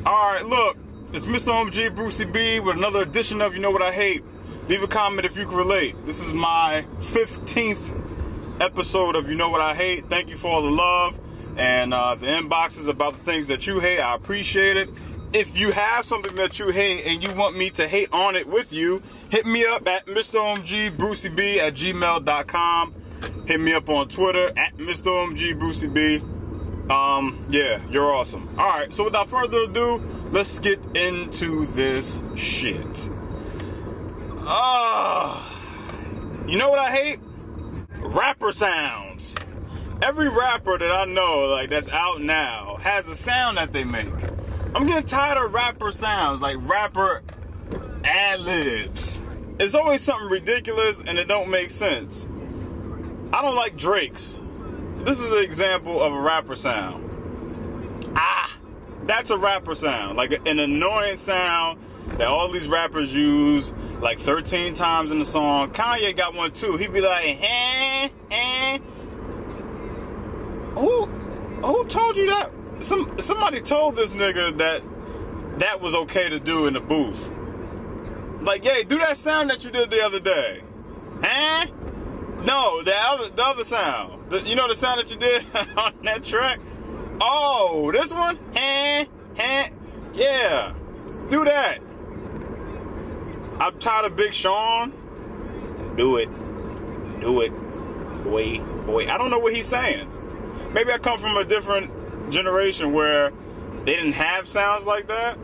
Alright, look, it's Mr. OMG Brucey B with another edition of You Know What I Hate. Leave a comment if you can relate. This is my 15th episode of You Know What I Hate. Thank you for all the love and the inboxes about the things that you hate. I appreciate it. If you have something that you hate and you want me to hate on it with you, hit me up at MrOMGBruceyB@gmail.com. Hit me up on Twitter at MrOMGBruceyB. Yeah, you're awesome. Alright, so without further ado, let's get into this shit. You know what I hate? Rapper sounds. Every rapper that I know, like, that's out now, has a sound that they make. I'm getting tired of rapper sounds, like rapper ad-libs. It's always something ridiculous and it don't make sense. I don't like Drake's. This is an example of a rapper sound. That's a rapper sound. Like an annoying sound that all these rappers use like 13 times in the song. Kanye got one too. He'd be like, Who told you that? Somebody told this nigga that was okay to do in the booth. Like, yeah, do that sound that you did the other day. Huh? No, the other sound. You know the sound that you did on that track? Oh, this one? Yeah, do that. I'm tired of Big Sean. Do it, boy. I don't know what he's saying. Maybe I come from a different generation where they didn't have sounds like that.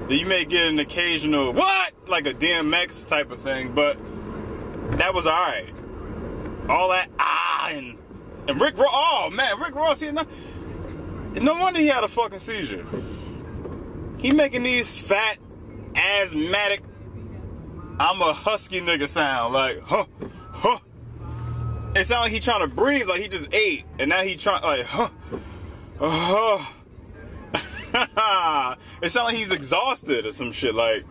You may get an occasional what, like a DMX type of thing, but that was alright. All that and Rick Ross. Oh man, Rick Ross. No wonder he had a fucking seizure. He making these fat, asthmatic, I'm a husky nigga sound like huh. It sounds like he trying to breathe, like he just ate, and now he trying like It sounds like he's exhausted or some shit. Like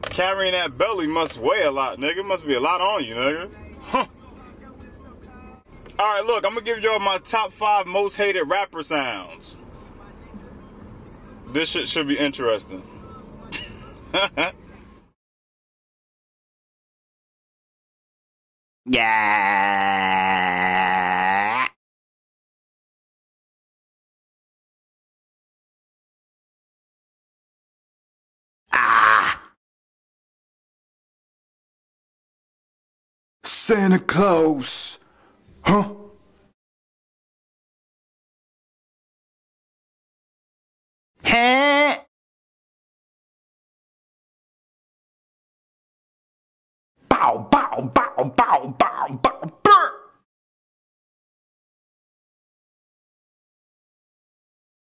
carrying that belly must weigh a lot, nigga. Must be a lot on you, nigga. Alright, look, I'm gonna give y'all my top 5 most hated rapper sounds. This shit should be interesting. Yeah. Santa Claus. Huh? Bow, bow, bow, bow, bow, bow.